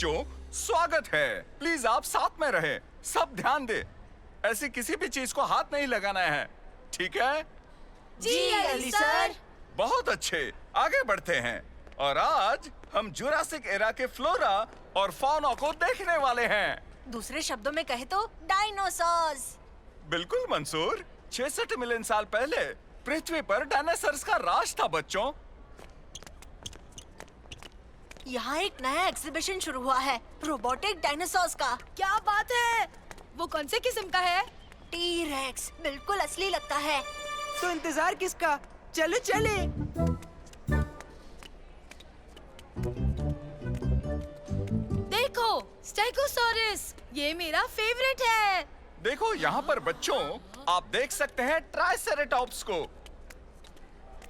बच्चों, स्वागत है। प्लीज आप साथ में रहे। सब ध्यान दे, ऐसी किसी भी चीज को हाथ नहीं लगाना है, ठीक है? जी अली सर। बहुत अच्छे, आगे बढ़ते हैं। और आज हम जुरासिक एरा के फ्लोरा और फौना को देखने वाले हैं। दूसरे शब्दों में कहे तो डायनासोर्स। बिल्कुल मंसूर, 66 मिलियन साल पहले पृथ्वी पर डायनासोर्स का राज था बच्चों। यहाँ एक नया एग्जीबिशन शुरू हुआ है, रोबोटिक डायनासोर्स का। क्या बात है? वो कौन से किस्म का है? टी-रेक्स, बिल्कुल असली लगता है। तो इंतजार किसका? चलो चले। देखो, स्टेगोसॉरस, ये मेरा फेवरेट है। देखो यहाँ पर बच्चों, आप देख सकते हैं ट्राइसेरेटॉप्स को।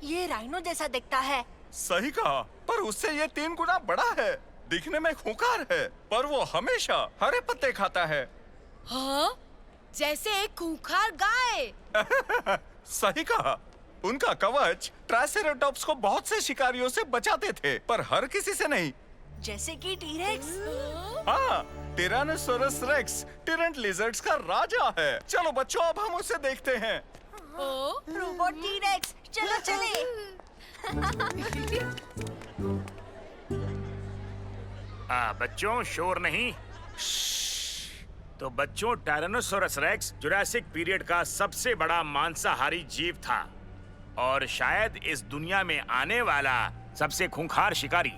ये राइनो जैसा दिखता है। सही कहा, पर उससे ये 3 गुना बड़ा है। दिखने में खूंखार है, पर वो हमेशा हरे पत्ते खाता है। हाँ? जैसे एक खूंखार गाय। सही कहा। उनका कवच ट्राइसेरेटॉप्स को बहुत से शिकारियों से बचाते थे, पर हर किसी से नहीं। जैसे कि टी-रेक्स। हाँ, टिरानोसोरस रेक्स टिरेंट लिजर्ड्स का राजा है। चलो बच्चों, अब हम उसे देखते हैं। रोबोट टी-रेक्स, चलो चले। बच्चों, शोर नहीं। तो बच्चों, टायरानोसोरस रेक्स जुरासिक पीरियड का सबसे बड़ा मांसाहारी जीव था और शायद इस दुनिया में आने वाला सबसे खूंखार शिकारी।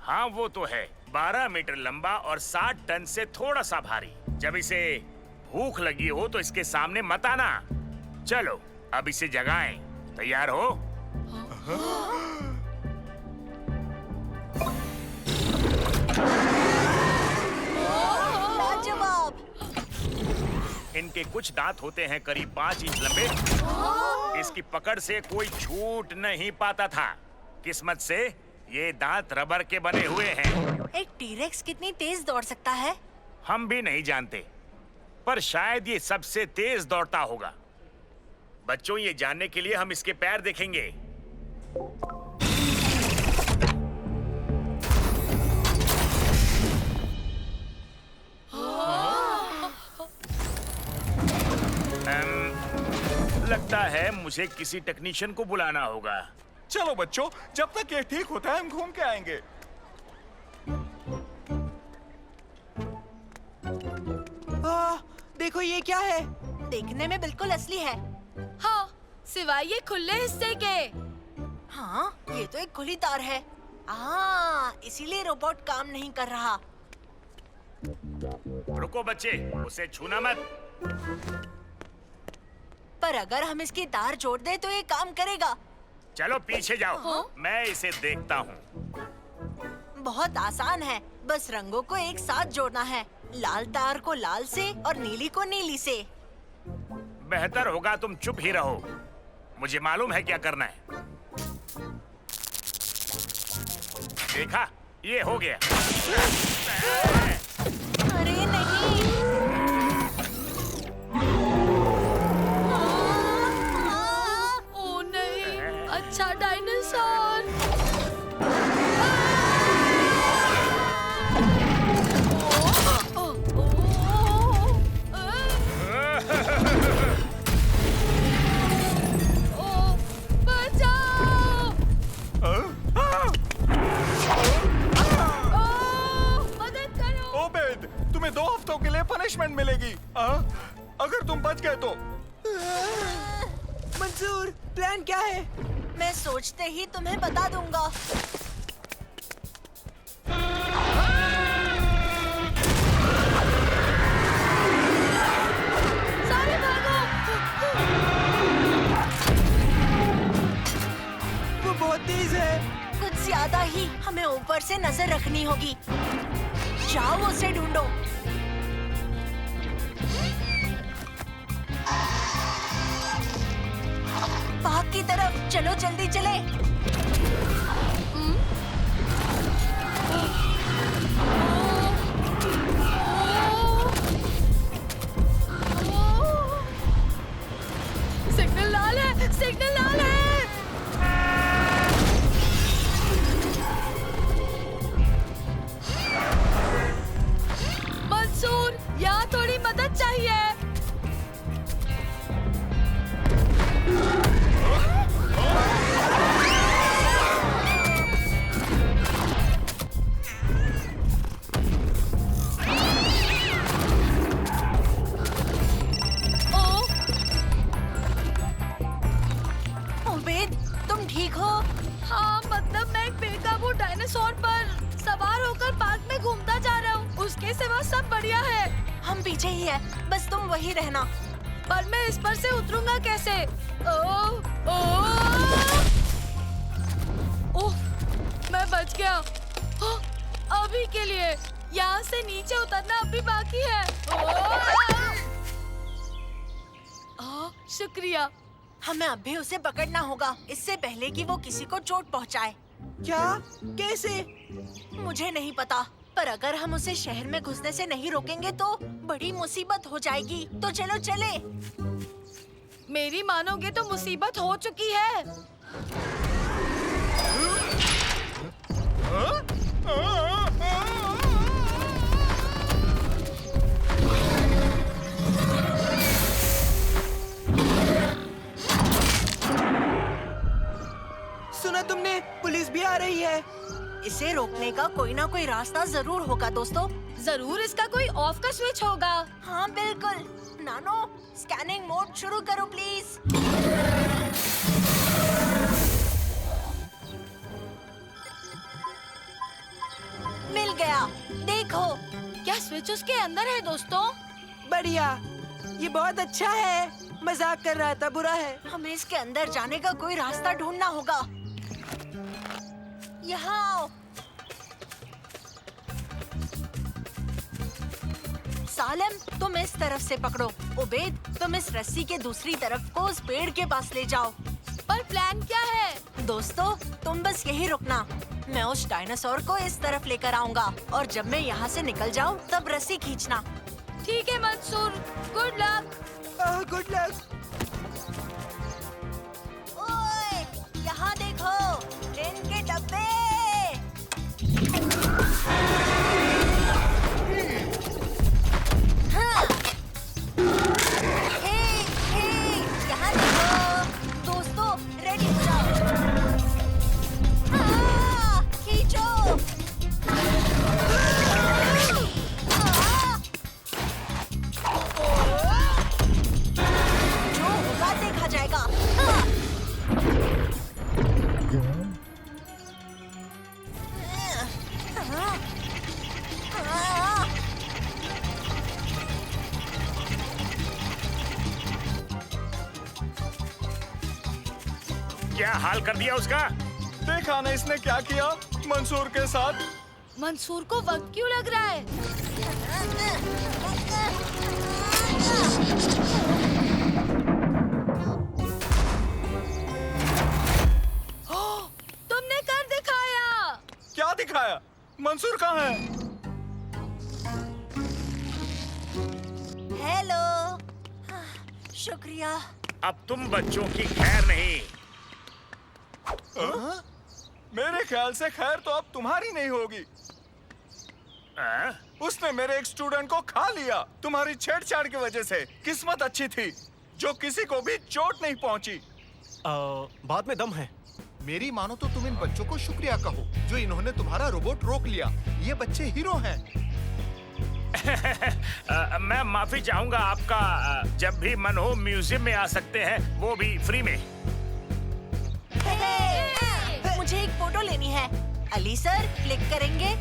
हाँ, वो तो है। 12 मीटर लंबा और 60 टन से थोड़ा सा भारी। जब इसे भूख लगी हो तो इसके सामने मत आना। चलो, अब इसे जगाएं। तैयार हो? लाजवाब। इनके कुछ दांत होते हैं करीब 5 इंच लंबे। इसकी पकड़ से कोई छूट नहीं पाता था। किस्मत से ये दांत रबर के बने हुए हैं। एक टी-रेक्स कितनी तेज दौड़ सकता है? हम भी नहीं जानते, पर शायद ये सबसे तेज दौड़ता होगा। बच्चों, ये जानने के लिए हम इसके पैर देखेंगे। लगता है मुझे किसी टेक्नीशियन को बुलाना होगा। चलो बच्चों, जब तक ये ठीक होता है हम घूम के आएंगे। देखो ये क्या है? देखने में बिल्कुल असली है। हाँ, सिवाय ये खुले हिस्से के। हाँ, ये तो एक खुली तार है। इसीलिए रोबोट काम नहीं कर रहा। रुको बच्चे, उसे छूना मत। पर अगर हम इसकी तार जोड़ दें तो ये काम करेगा। चलो पीछे जाओ। हाँ? मैं इसे देखता हूँ। बहुत आसान है, बस रंगों को एक साथ जोड़ना है। लाल तार को लाल से और नीली को नीली से। बेहतर होगा तुम चुप ही रहो। मुझे मालूम है क्या करना है। देखा, ये हो गया। अरे नहीं। ओ नहीं, अच्छा डायनासोर। ओबेद, तुम्हें 2 हफ्तों के लिए पनिशमेंट मिलेगी। अगर तुम बच गए तो। मंसूर, प्लान क्या है? मैं सोचते ही तुम्हें बता दूंगा। सारे भागो। वो बहुत तेज है। कुछ ज्यादा ही। हमें ऊपर से नजर रखनी होगी। जाओ उसे ढूंढो। बाग की तरफ चलो, जल्दी चले। सिग्नल लाल है। मंसूर, यहाँ थोड़ी मदद चाहिए। उबैद, तुम ठीक हो? हाँ, मतलब मैं एक बेकाबू डायनासोर पर सवार होकर पार्क में घूमता जा रहा हूँ। उसके सिवा सब बढ़िया है। हम पीछे ही है, बस तुम वही रहना। पर मैं इस पर से उतरूंगा कैसे? ओह, ओह, मैं बच गया। ओह, अभी के लिए यहाँ से नीचे उतरना अभी बाकी है। ओह, शुक्रिया। हमें अब भी उसे पकड़ना होगा, इससे पहले कि वो किसी को चोट पहुंचाए। क्या? कैसे? मुझे नहीं पता, पर अगर हम उसे शहर में घुसने से नहीं रोकेंगे तो बड़ी मुसीबत हो जाएगी। तो चलो चले। मेरी मानोगे तो मुसीबत हो चुकी है। सुना तुमने? पुलिस भी आ रही है। इसे रोकने का कोई ना कोई रास्ता जरूर होगा दोस्तों। जरूर इसका कोई ऑफ का स्विच होगा। हाँ बिल्कुल। नानो, स्कैनिंग मोड शुरू करो प्लीज। मिल गया, देखो। क्या स्विच उसके अंदर है दोस्तों? बढ़िया, ये बहुत अच्छा है। मजाक कर रहा था, बुरा है। हमें इसके अंदर जाने का कोई रास्ता ढूंढना होगा। यहाँ आओ। सालेम, तुम इस तरफ से पकड़ो। उबैद, तुम इस रस्सी के दूसरी तरफ को उस पेड़ के पास ले जाओ। पर प्लान क्या है? दोस्तों, तुम बस यही रुकना। मैं उस डायनासोर को इस तरफ लेकर आऊंगा और जब मैं यहाँ से निकल जाऊँ तब रस्सी खींचना। ठीक है Mansoor, good luck. Good luck. ओए, यहाँ देखो, ट्रेन के डब्बे। हाँ। हे, यहाँ देखो। दोस्तों, रेडी हो जाओ। हाँ, खींचो। जो होगा देखा जाएगा। क्या हाल कर दिया उसका? देखा ना इसने क्या किया मंसूर के साथ? मंसूर को वक्त क्यों लग रहा है? तुमने कर दिखाया। क्या दिखाया? मंसूर कहाँ है? हेलो। शुक्रिया। अब तुम बच्चों की खैर नहीं। मेरे ख्याल से खैर तो अब तुम्हारी नहीं होगी। उसने मेरे एक स्टूडेंट को खा लिया तुम्हारी छेड़छाड़ की वजह से। किस्मत अच्छी थी जो किसी को भी चोट नहीं पहुंची। बाद में दम है। मेरी मानो तो तुम इन बच्चों को शुक्रिया कहो जो इन्होंने तुम्हारा रोबोट रोक लिया। ये बच्चे हीरो हैं। मैं माफी चाहूंगा आपका। जब भी मन हो म्यूजियम में आ सकते हैं, वो भी फ्री में। मुझे एक फोटो लेनी है। अली सर, क्लिक करेंगे।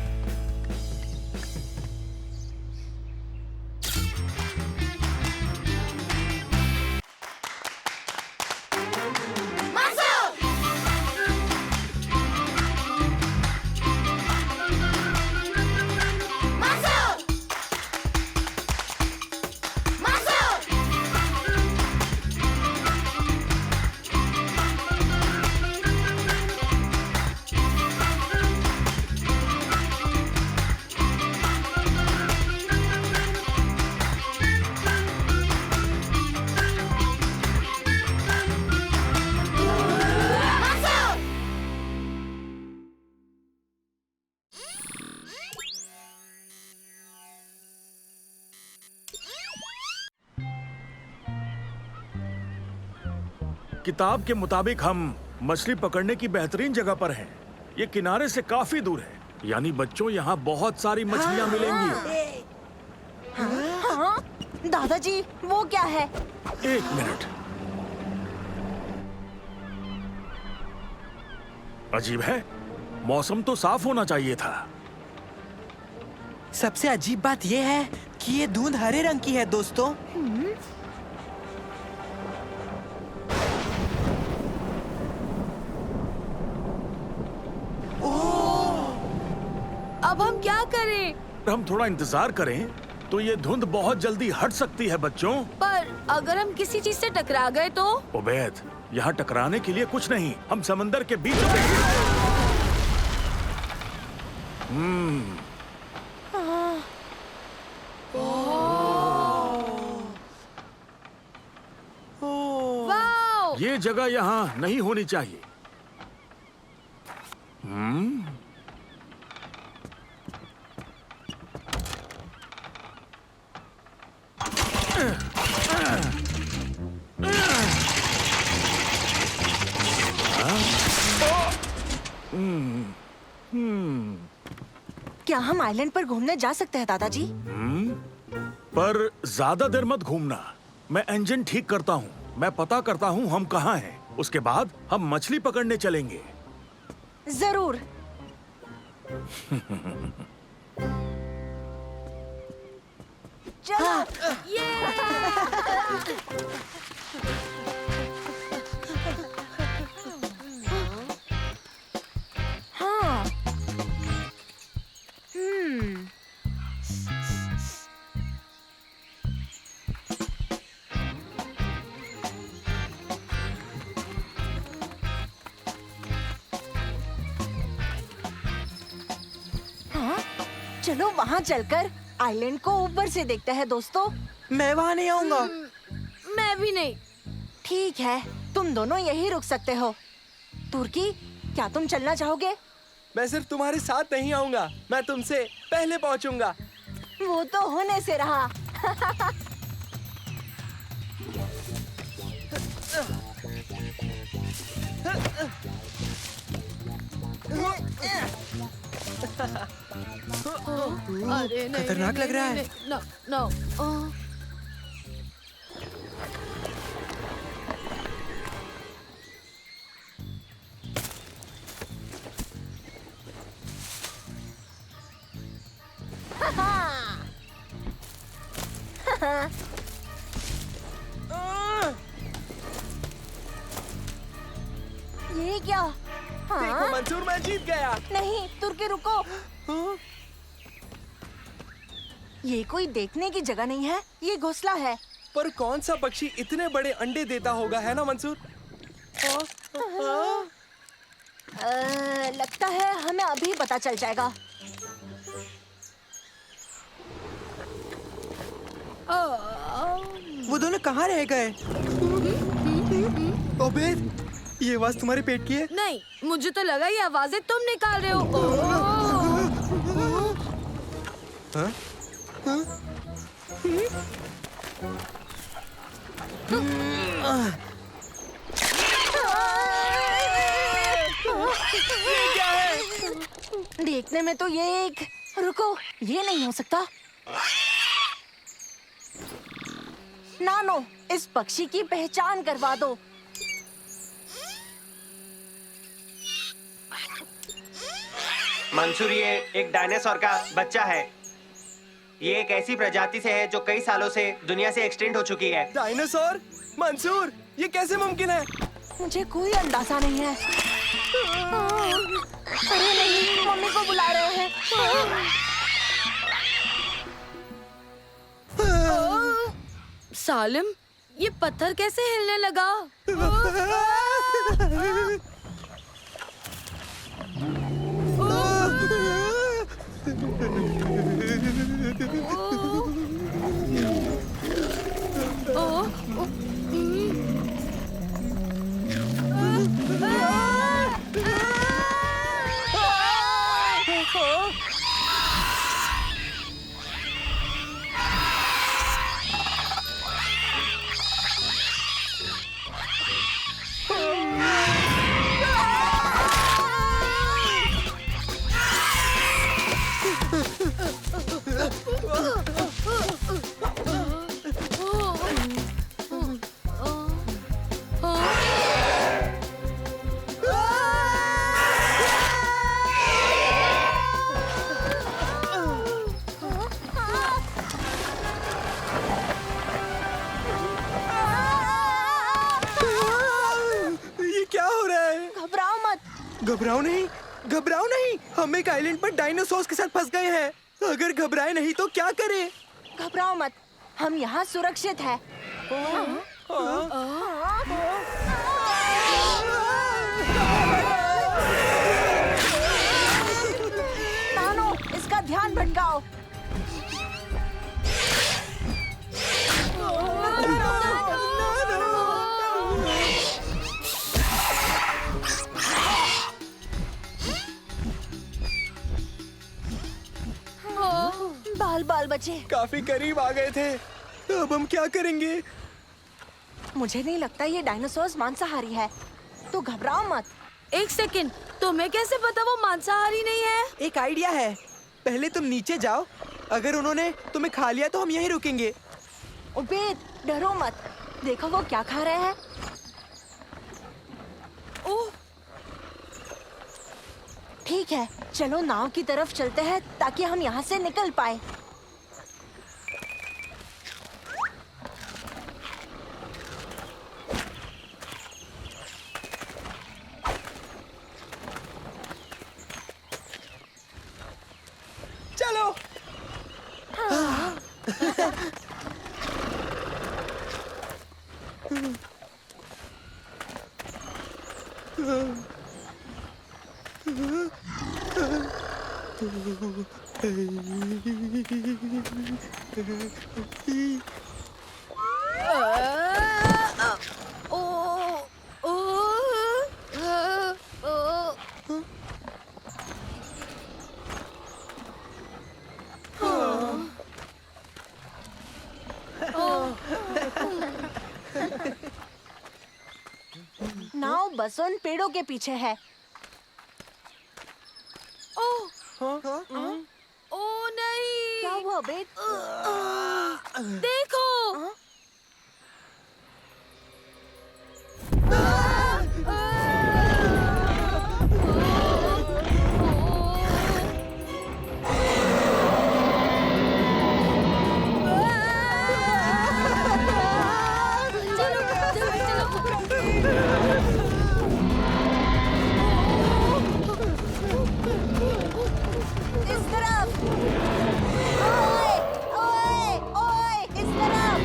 किताब के मुताबिक हम मछली पकड़ने की बेहतरीन जगह पर हैं। ये किनारे से काफी दूर है, यानी बच्चों यहाँ बहुत सारी मछलियाँ मिलेंगी। हाँ? दादाजी वो क्या है? एक मिनट। अजीब है, मौसम तो साफ होना चाहिए था। सबसे अजीब बात यह है कि ये धुंध हरे रंग की है दोस्तों। अब हम क्या करें? हम थोड़ा इंतजार करें तो ये धुंध बहुत जल्दी हट सकती है बच्चों। पर अगर हम किसी चीज से टकरा गए तो? उबैद, यहाँ टकराने के लिए कुछ नहीं, हम समंदर के बीच में हैं। वाओ! ये जगह यहाँ नहीं होनी चाहिए। क्या हम आइलैंड पर घूमने जा सकते हैं दादाजी? पर ज्यादा देर मत घूमना। मैं इंजन ठीक करता हूँ, मैं पता करता हूँ हम कहाँ हैं। उसके बाद हम मछली पकड़ने चलेंगे। जरूर। चलो। हाँ। हाँ? चलो वहाँ चलकर आइलैंड को ऊपर से देखते हैं दोस्तों। मैं वहाँ नहीं आऊंगा। मैं भी नहीं। ठीक है, तुम दोनों यही रुक सकते हो। तुर्की, क्या तुम चलना चाहोगे? मैं सिर्फ तुम्हारे साथ नहीं आऊंगा, मैं तुमसे पहले पहुंचूंगा। वो तो होने से रहा। अरे नहीं, खतरनाक लग रहा है। No no. ये क्या? देखो हाँ? मंसूर, मैं जीत गया। नहीं, तुर्की रुको। हाँ? ये कोई देखने की जगह नहीं है, ये घोंसला है। पर कौन सा पक्षी इतने बड़े अंडे देता होगा, है ना मंसूर? लगता है हमें अभी पता चल जाएगा। वो दोनों कहाँ रह गए? ओबेद, ये आवाज तुम्हारे पेट की है? नहीं, मुझे तो लगा ये आवाजें तुम निकाल रहे हो। हाँ? हाँ? ये क्या है? देखने में तो ये एक... रुको, ये नहीं हो सकता। नानो, इस पक्षी की पहचान करवा दो। मंसूर, ये एक डायनासोर का बच्चा है। ये एक ऐसी प्रजाति से है जो कई सालों से दुनिया से एक्सटिंक्ट हो चुकी है। डायनासोर? मंसूर, ये कैसे मुमकिन है? मुझे कोई अंदाजा नहीं है। अरे नहीं, मम्मी को बुला रहे हैं। सालिम, ये पत्थर कैसे हिलने लगा? घबराओ नहीं, घबराओ नहीं। हम एक आइलैंड पर डायनासोर्स के साथ फंस गए हैं। अगर घबराए नहीं तो क्या करें? घबराओ मत, हम यहाँ सुरक्षित है। नानो, इसका ध्यान भटकाओ। बाल बाल बचे। काफी करीब आ गए थे। अब हम क्या करेंगे? मुझे नहीं लगता ये डायनासोर्स मांसाहारी है, तो घबराओ मत। एक सेकंड, तुम्हें कैसे पता वो मांसाहारी नहीं है? एक आइडिया है। पहले तुम नीचे जाओ, अगर उन्होंने तुम्हें खा लिया तो हम यहीं रुकेंगे। उबेद, डरो मत, देखो वो क्या खा रहे हैं। ओह, ठीक है, चलो नाव की तरफ चलते हैं ताकि हम यहाँ से निकल पाए। चलो। नाव बस उन पेड़ों के पीछे है। ओ नहीं, क्या हुआ उबेद? देखो। इस तरफ। ओए, ओए, ओए, इस तरफ।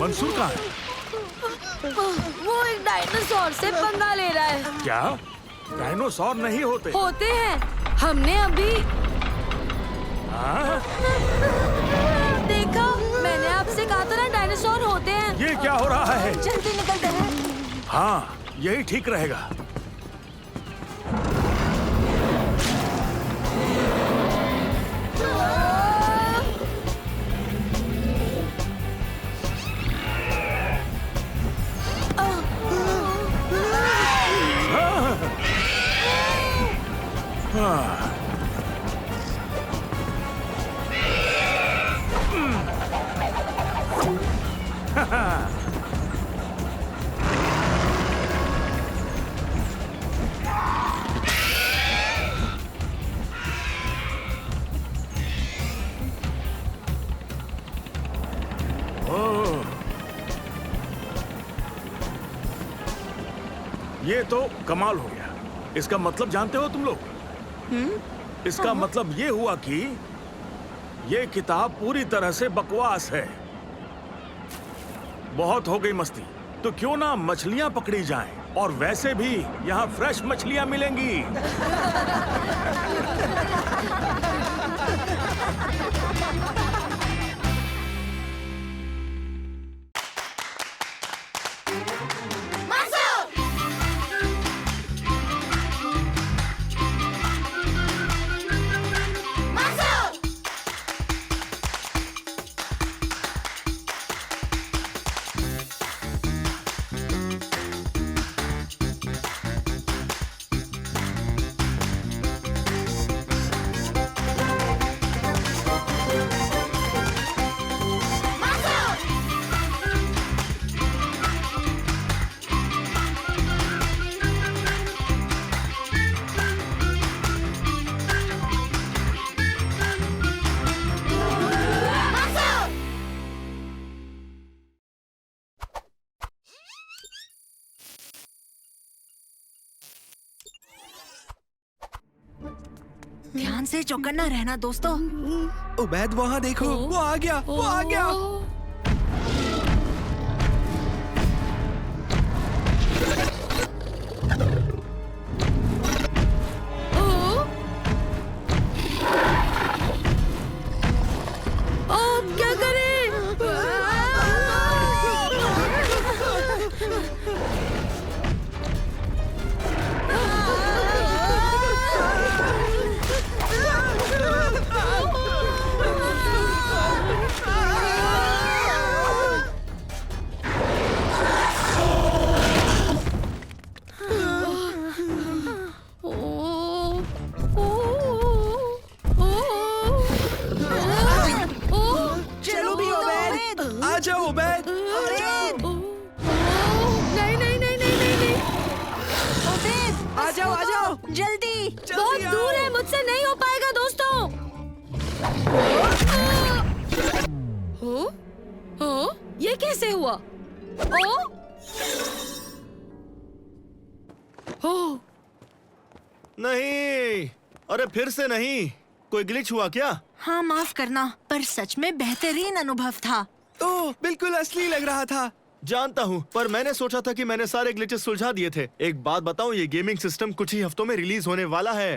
मंसूर कहाँ है? वो एक डायनासोर से पंगा ले रहा है। क्या डायनासोर नहीं होते? होते हैं, हमने अभी हाँ? देखा। मैंने आपसे कहा था ना, डायनासोर होते हैं। ये क्या हो रहा है? जल्दी निकलते हैं। हाँ, यही ठीक रहेगा। ये तो कमाल हो गया। इसका मतलब जानते हो तुम लोग? इसका मतलब ये हुआ कि ये किताब पूरी तरह से बकवास है। बहुत हो गई मस्ती, तो क्यों ना मछलियां पकड़ी जाएं, और वैसे भी यहाँ फ्रेश मछलियां मिलेंगी। ध्यान से चौकन्ना रहना दोस्तों। उबैद वहाँ देखो, वो आ गया, वो आ गया। क्या करें? चलो भी उबैद, आ जाओ उबैद। नहीं नहीं नहीं नहीं नहीं नहीं। आ जाओ, आ जाओ, जल्दी। बहुत दूर है, मुझसे नहीं हो पाएगा दोस्तों। हो? ये कैसे हुआ? ओ? नहीं, अरे फिर से नहीं। कोई ग्लिच हुआ क्या? हाँ माफ करना, पर सच में बेहतरीन अनुभव था। ओह, बिल्कुल असली लग रहा था। जानता हूँ, पर मैंने सोचा था कि मैंने सारे ग्लिचेस सुलझा दिए थे। एक बात बताऊँ, ये गेमिंग सिस्टम कुछ ही हफ्तों में रिलीज होने वाला है।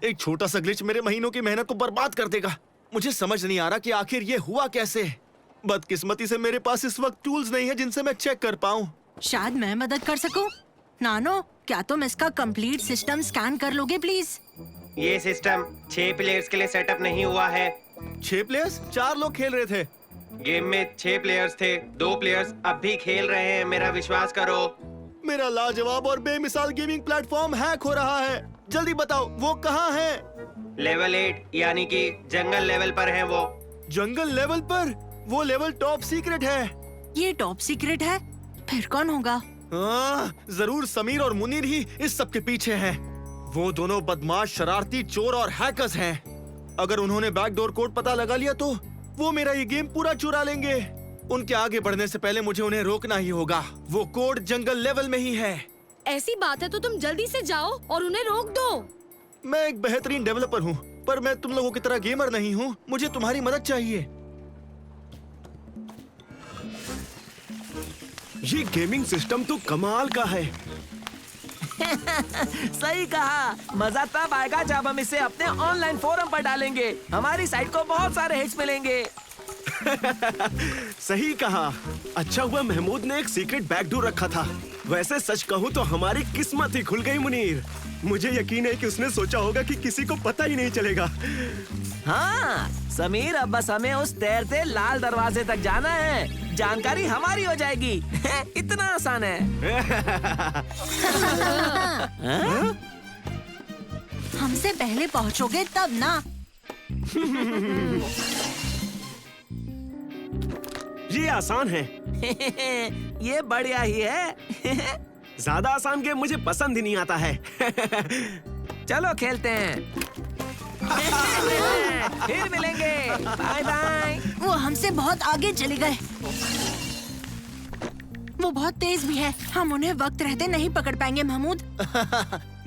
एक छोटा सा ग्लिच मेरे महीनों की मेहनत को बर्बाद कर देगा। मुझे समझ नहीं आ रहा कि आखिर ये हुआ कैसे। बदकिस्मती से मेरे पास इस वक्त टूल्स नहीं है जिनसे मैं चेक कर पाऊँ। शायद मैं मदद कर सकूं। नानो, क्या तुम इसका कंप्लीट सिस्टम स्कैन कर लोगे प्लीज? ये सिस्टम 6 प्लेयर्स के लिए सेटअप नहीं हुआ है। 6 प्लेयर्स? 4 लोग खेल रहे थे। गेम में 6 प्लेयर्स थे, 2 प्लेयर्स अब भी खेल रहे हैं, मेरा विश्वास करो। मेरा लाजवाब और बेमिसाल गेमिंग प्लेटफॉर्म हैक हो रहा है। जल्दी बताओ, वो कहाँ है? लेवल 8 यानी कि जंगल लेवल पर है वो। जंगल लेवल पर? वो लेवल टॉप सीक्रेट है। ये टॉप सीक्रेट है? फिर कौन होगा? जरूर समीर और मुनीर ही इस सब के पीछे हैं। वो दोनों बदमाश, शरारती, चोर और हैकर्स हैं। अगर उन्होंने बैकडोर कोड पता लगा लिया तो वो मेरा ये गेम पूरा चुरा लेंगे। उनके आगे बढ़ने से पहले मुझे उन्हें रोकना ही होगा। वो कोड जंगल लेवल में ही है। ऐसी बात है तो तुम जल्दी से जाओ और उन्हें रोक दो। मैं एक बेहतरीन डेवलपर हूँ, पर मैं तुम लोगों की तरह गेमर नहीं हूँ। मुझे तुम्हारी मदद चाहिए। ये गेमिंग सिस्टम तो कमाल का है। सही कहा। मजा तब आएगा जब हम इसे अपने ऑनलाइन फोरम पर डालेंगे। हमारी साइट को बहुत सारे हिट्स मिलेंगे। सही कहा। अच्छा हुआ महमूद ने एक सीक्रेट बैकडोर रखा था। वैसे सच कहूँ तो हमारी किस्मत ही खुल गई मुनीर। मुझे यकीन है कि उसने सोचा होगा कि किसी को पता ही नहीं चलेगा। हाँ समीर, अब बस हमें उस तैरते लाल दरवाजे तक जाना है। जानकारी हमारी हो जाएगी। इतना आसान है। हमसे पहले पहुंचोगे तब ना। ये आसान है। ये बढ़िया ही है। ज्यादा आसान गेम मुझे पसंद ही नहीं आता है। चलो खेलते हैं। फिर मिलेंगे। Bye bye. वो हमसे बहुत आगे चले गए। वो बहुत तेज भी है। हम उन्हें वक्त रहते नहीं पकड़ पाएंगे महमूद।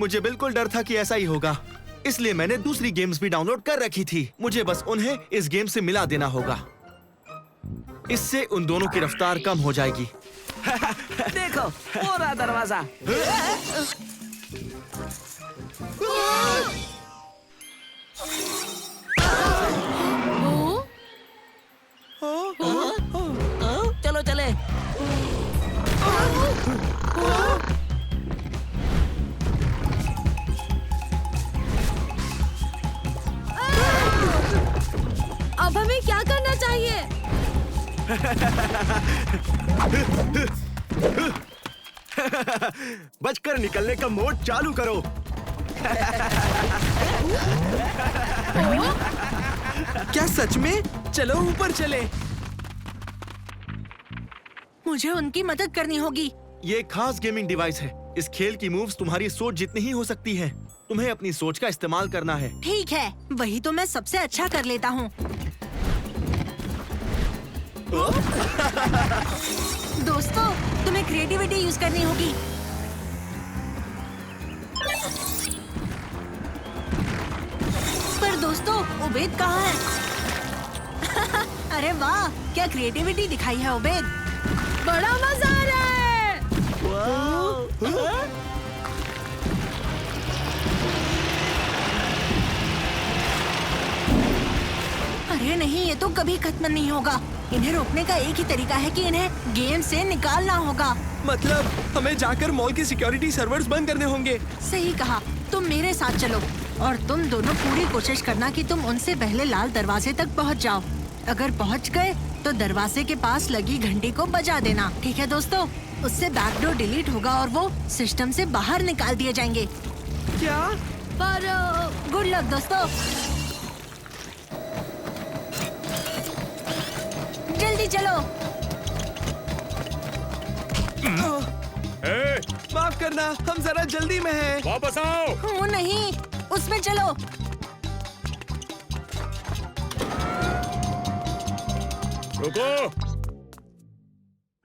मुझे बिल्कुल डर था कि ऐसा ही होगा, इसलिए मैंने दूसरी गेम्स भी डाउनलोड कर रखी थी। मुझे बस उन्हें इस गेम से मिला देना होगा। इससे उन दोनों की रफ्तार कम हो जाएगी। देखो, वो रहा दरवाजा। चलो चले। अब हमें क्या करना चाहिए? बचकर निकलने का मोड चालू करो। क्या सच में? चलो ऊपर चले। मुझे उनकी मदद करनी होगी। ये एक खास गेमिंग डिवाइस है। इस खेल की मूव्स तुम्हारी सोच जितनी ही हो सकती है। तुम्हें अपनी सोच का इस्तेमाल करना है। ठीक है, वही तो मैं सबसे अच्छा कर लेता हूँ। दोस्तों, तुम्हें क्रिएटिविटी यूज करनी होगी। उबेद कहाँ है? अरे वाह, क्या क्रिएटिविटी दिखाई है उबेद। बड़ा मजा आ रहा है। अरे नहीं, ये तो कभी खत्म नहीं होगा। इन्हें रोकने का एक ही तरीका है कि इन्हें गेम से निकालना होगा। मतलब हमें जाकर मॉल के सिक्योरिटी सर्वर्स बंद करने होंगे। सही कहा, तुम मेरे साथ चलो और तुम दोनों पूरी कोशिश करना कि तुम उनसे पहले लाल दरवाजे तक पहुंच जाओ। अगर पहुंच गए तो दरवाजे के पास लगी घंटी को बजा देना, ठीक है दोस्तों? उससे बैकडोर डिलीट होगा और वो सिस्टम से बाहर निकाल दिए जाएंगे। क्या? पर गुड लक दोस्तों। जल्दी चलो। माफ करना, हम जरा जल्दी में हैं। वापस आओ। ओ नहीं, उसमें चलो। रुको।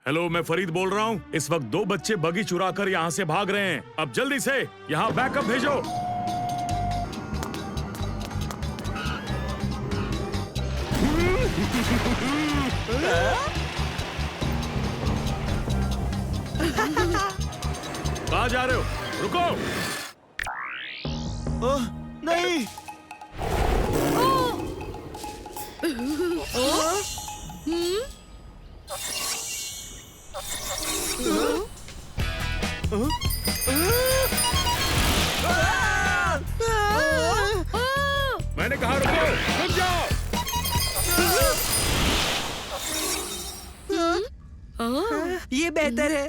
हेलो, मैं फरीद बोल रहा हूँ। इस वक्त 2 बच्चे बगी चुरा कर यहाँ से भाग रहे हैं। अब जल्दी से यहाँ बैकअप भेजो। कहाँ जा रहे हो? रुको। नहीं। मैंने कहा रुको, रुक जाओ। ये बेहतर है।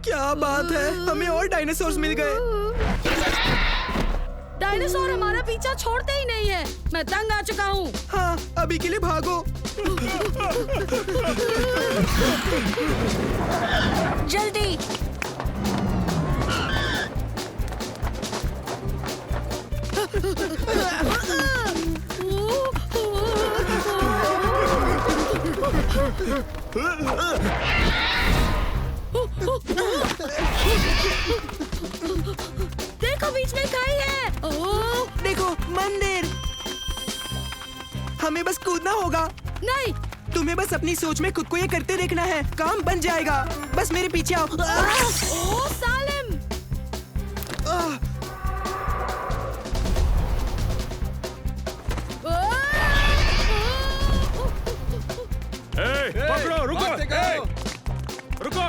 क्या बात है, हमें और डायनासोर्स मिल गए। डायनासोर हमारा पीछा छोड़ते ही नहीं है। मैं तंग आ चुका हूँ। हाँ, अभी के लिए भागो। जल्दी। देखो, बीच में खाई है। देखो, मंदिर। हमें बस कूदना होगा। नहीं, तुम्हें बस अपनी सोच में खुद को ये करते देखना है, काम बन जाएगा। बस मेरे पीछे आओ। ओ सालिम। पकड़ो, रुको। रुको।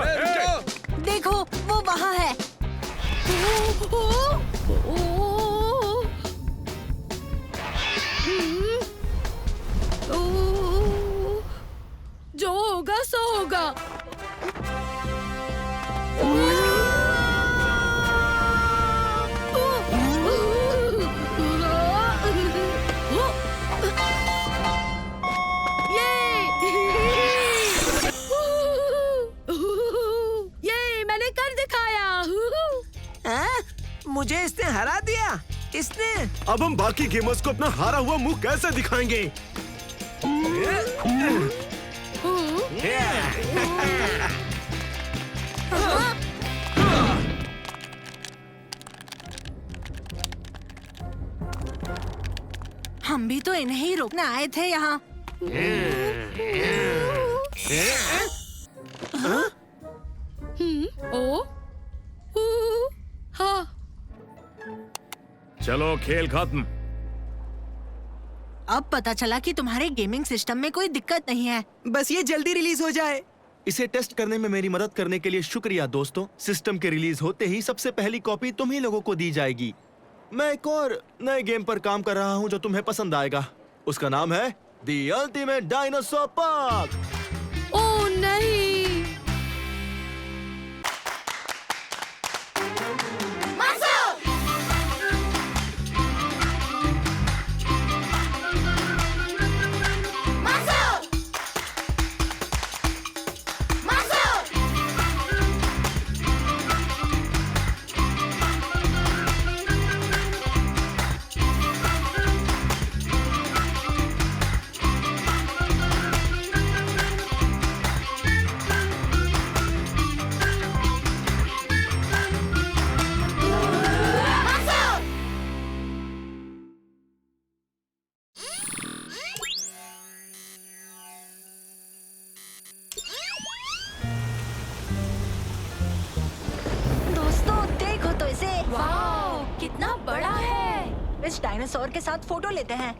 देखो, वो वहाँ है। जो होगा सो होगा। ये मैंने कर दिखाया। मुझे इसने हरा दिया। इसने। अब हम बाकी गेमर्स को अपना हारा हुआ मुंह कैसे दिखाएंगे? हम भी तो इन्हें ही रोकने आए थे यहाँ। हाँ। चलो, खेल खत्म। अब पता चला कि तुम्हारे गेमिंग सिस्टम में कोई दिक्कत नहीं है। बस ये जल्दी रिलीज हो जाए। इसे टेस्ट करने में मेरी मदद करने के लिए शुक्रिया दोस्तों। सिस्टम के रिलीज होते ही सबसे पहली कॉपी तुम ही लोगों को दी जाएगी। मैं एक और नए गेम पर काम कर रहा हूं जो तुम्हें पसंद आएगा। उसका नाम है द अल्टीमेट डायनासोर पार्क। ओह नहीं। डायनासोर के साथ फोटो लेते हैं।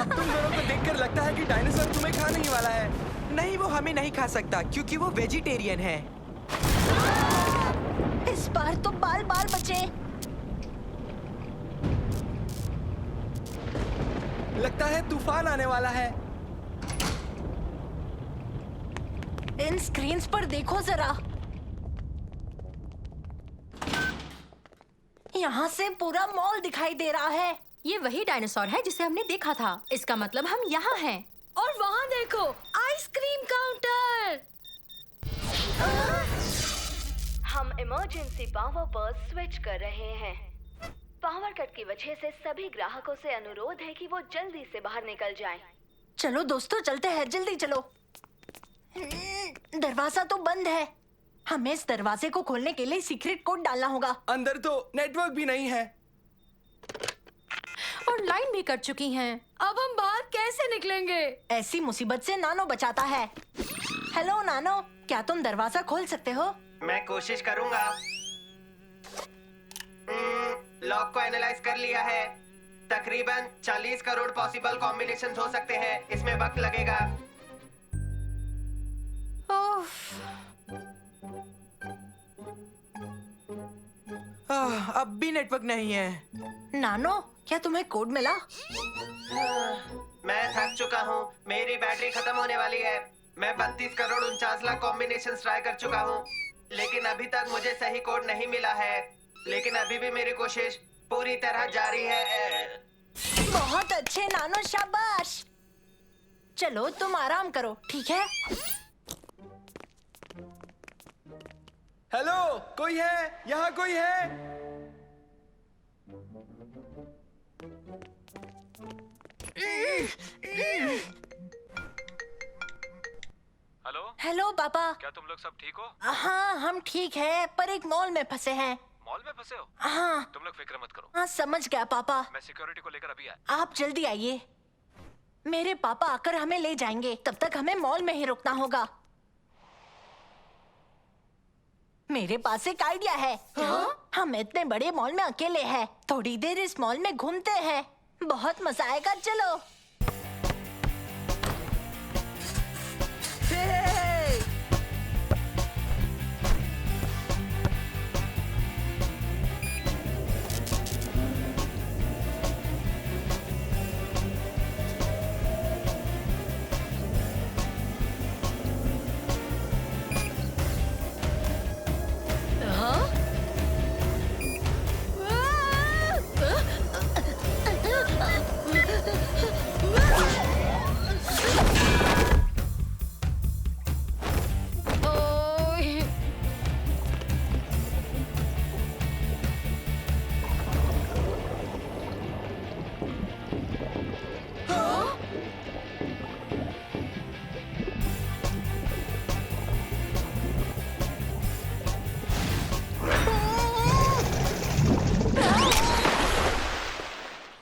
तुम दोनों को देखकर लगता है कि डायनासोर तुम्हें खाने ही वाला है। नहीं, वो हमें नहीं खा सकता क्योंकि वो वेजिटेरियन है। इस बार तो बाल बाल बचे। लगता है तूफान आने वाला है। इन स्क्रीन्स पर देखो जरा। यहाँ से पूरा मॉल दिखाई दे रहा है। ये वही डायनासोर है जिसे हमने देखा था। इसका मतलब हम यहाँ हैं। और वहाँ देखो, आइसक्रीम काउंटर। हम इमरजेंसी पावर पर स्विच कर रहे हैं। पावर कट की वजह से सभी ग्राहकों से अनुरोध है कि वो जल्दी से बाहर निकल जाएं। चलो दोस्तों, चलते हैं, जल्दी चलो। दरवाजा तो बंद है। हमें इस दरवाजे को खोलने के लिए सीक्रेट कोड डालना होगा। अंदर तो नेटवर्क भी नहीं है और लाइन भी कट चुकी हैं। अब हम बाहर कैसे निकलेंगे? ऐसी मुसीबत से नानो बचाता है। हेलो नानो, क्या तुम दरवाजा खोल सकते हो? मैं कोशिश करूंगा। लॉक को एनालाइज कर लिया है। तकरीबन 40 करोड़ पॉसिबल कॉम्बिनेशंस हो सकते हैं। इसमें वक्त लगेगा। अब भी नेटवर्क नहीं है। नानो, क्या तुम्हें कोड मिला? मैं थक चुका हूँ। मेरी बैटरी खत्म होने वाली है। मैं 32 करोड़ 49 लाख कॉम्बिनेशंस ट्राई कर चुका हूँ, लेकिन अभी तक मुझे सही कोड नहीं मिला है। लेकिन अभी भी मेरी कोशिश पूरी तरह जारी है। बहुत अच्छे नानो, शाबाश। चलो तुम आराम करो, ठीक है? हेलो, कोई है? यहाँ कोई है? हेलो हेलो पापा। क्या तुम लोग सब ठीक हो? हाँ, हम ठीक है, पर एक मॉल में फंसे हैं। मॉल में फंसे हो? हाँ तुम लोग फिक्र मत करो, हाँ, समझ गया पापा। मैं सिक्योरिटी को लेकर अभी आया। आप जल्दी आइए। मेरे पापा आकर हमें ले जाएंगे। तब तक हमें मॉल में ही रुकना होगा। मेरे पास एक आइडिया है। हाँ? हम इतने बड़े मॉल में अकेले हैं। थोड़ी देर इस मॉल में घूमते हैं। बहुत मजा आएगा, चलो।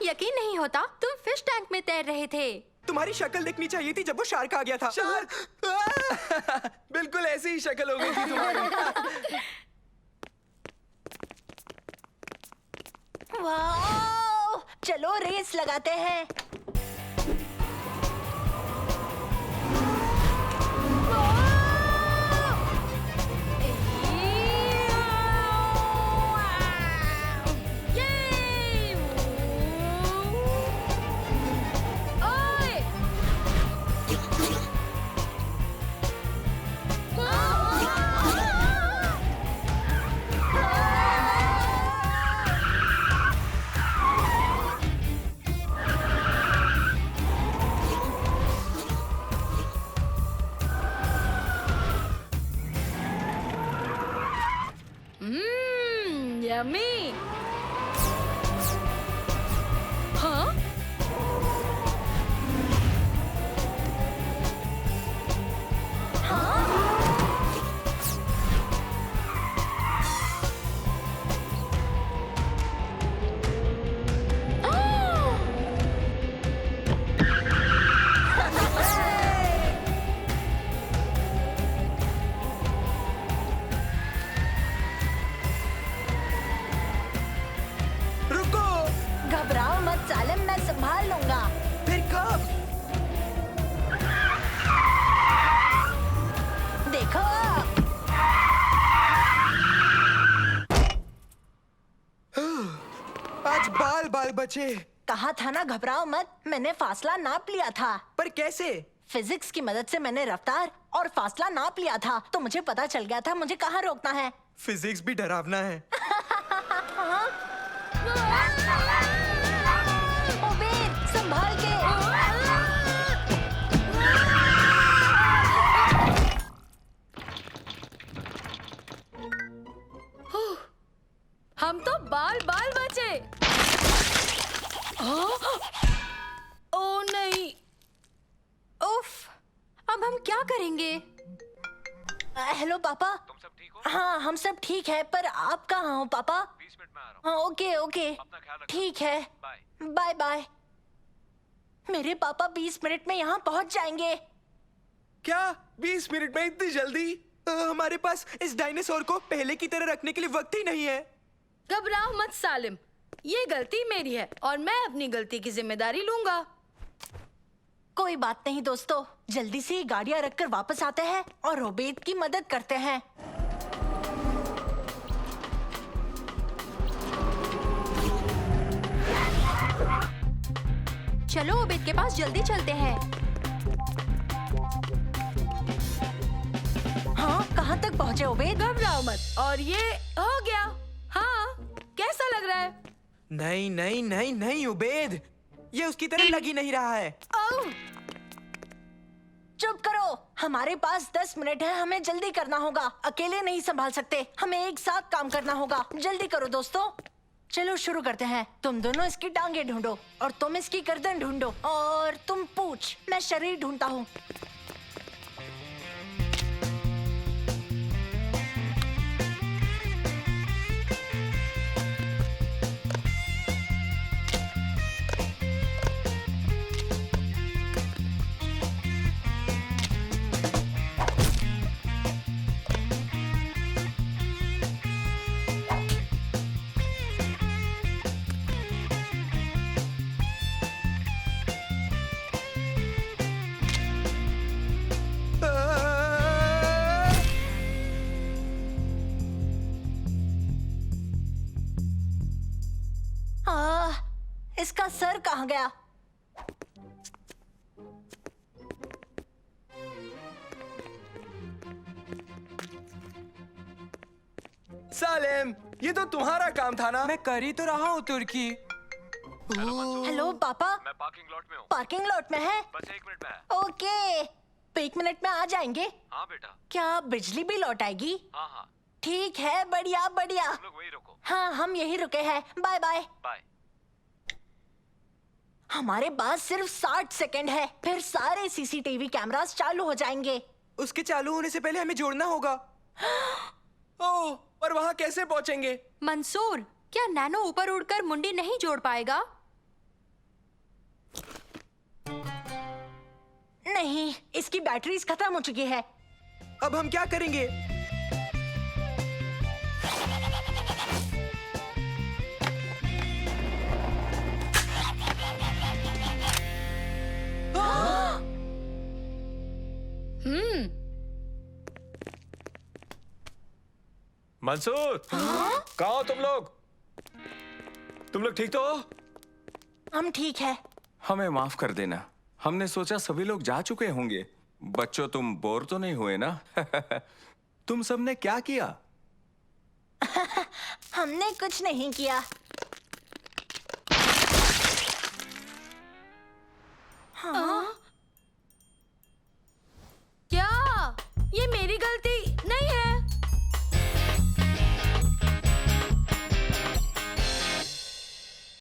यकीन नहीं होता, तुम फिश टैंक में तैर रहे थे। तुम्हारी शक्ल देखनी चाहिए थी जब वो शार्क आ गया था। शार्क! बिल्कुल ऐसी ही शक्ल हो गई थी तुम्हारी। वाह! चलो रेस लगाते हैं। यम्मी। हाँ? बचे। कहा था ना घबराओ मत, मैंने फासला नाप लिया था। पर कैसे? फिजिक्स की मदद से मैंने रफ्तार और फासला नाप लिया था, तो मुझे पता चल गया था मुझे कहाँ रोकना है। फिजिक्स भी डरावना है। उबेर, संभाल के। हम तो बाल बाल बचे। ओ नहीं। उफ, अब हम क्या करेंगे? हेलो पापा। तुम सब ठीक हो? हाँ हम सब ठीक है, पर आप कहाँ हो पापा? 20 मिनट में आ रहा हूँ। हाँ ओके ओके, अपना ख्याल रखना। ठीक है, बाय। Bye bye. मेरे पापा 20 मिनट में यहाँ पहुँच जाएंगे। क्या 20 मिनट में इतनी जल्दी? हमारे पास इस डायनासोर को पहले की तरह रखने के लिए वक्त ही नहीं है। घबराओ मत सालिम, ये गलती मेरी है और मैं अपनी गलती की जिम्मेदारी लूंगा। कोई बात नहीं दोस्तों, जल्दी से गाड़ियाँ रखकर वापस आते हैं और उबेद की मदद करते हैं। चलो उबेद के पास जल्दी चलते हैं। हाँ कहाँ तक पहुँचे उबेद? घबराओ मत। और ये हो गया। हाँ कैसा लग रहा है? नहीं नहीं नहीं नहीं उबेद, ये उसकी तरह लग ही नहीं रहा है। ओह, चुप करो, हमारे पास 10 मिनट है, हमें जल्दी करना होगा। अकेले नहीं संभाल सकते, हमें एक साथ काम करना होगा। जल्दी करो दोस्तों। चलो शुरू करते हैं। तुम दोनों इसकी टांगे ढूंढो और तुम इसकी गर्दन ढूंढो और तुम पूछ, मैं शरीर ढूंढता हूँ। इसका सर कहाँ गया? सालेम, ये तो तुम्हारा काम था ना। मैं कर ही तो रहा हूँ तुर्की। हेलो पापा। मैं पार्किंग लॉट में हूँ। पार्किंग लॉट में है? बस 1 मिनट में है। ओके, 1 मिनट में आ जाएंगे। हाँ बेटा। क्या बिजली भी लौट आएगी? हाँ हाँ। ठीक है, बढ़िया बढ़िया। तुम लोग वहीं रुको। हाँ हम यही रुके हैं। Bye bye. बाय। हमारे पास सिर्फ 60 सेकंड है, फिर सारे सीसीटीवी कैमरास चालू हो जाएंगे। उसके चालू होने से पहले हमें जोड़ना होगा। ओह, और वहाँ कैसे पहुँचेंगे? मंसूर, क्या नैनो ऊपर उड़कर मुंडी नहीं जोड़ पाएगा? नहीं, इसकी बैटरीज खत्म हो चुकी है। अब हम क्या करेंगे? मंसूर, कहाँ हो तुम लोग? तुम लोग ठीक तो हो? हम ठीक है। हमें माफ कर देना, हमने सोचा सभी लोग जा चुके होंगे। बच्चों तुम बोर तो नहीं हुए ना? तुम सबने क्या किया? हमने कुछ नहीं किया। हाँ?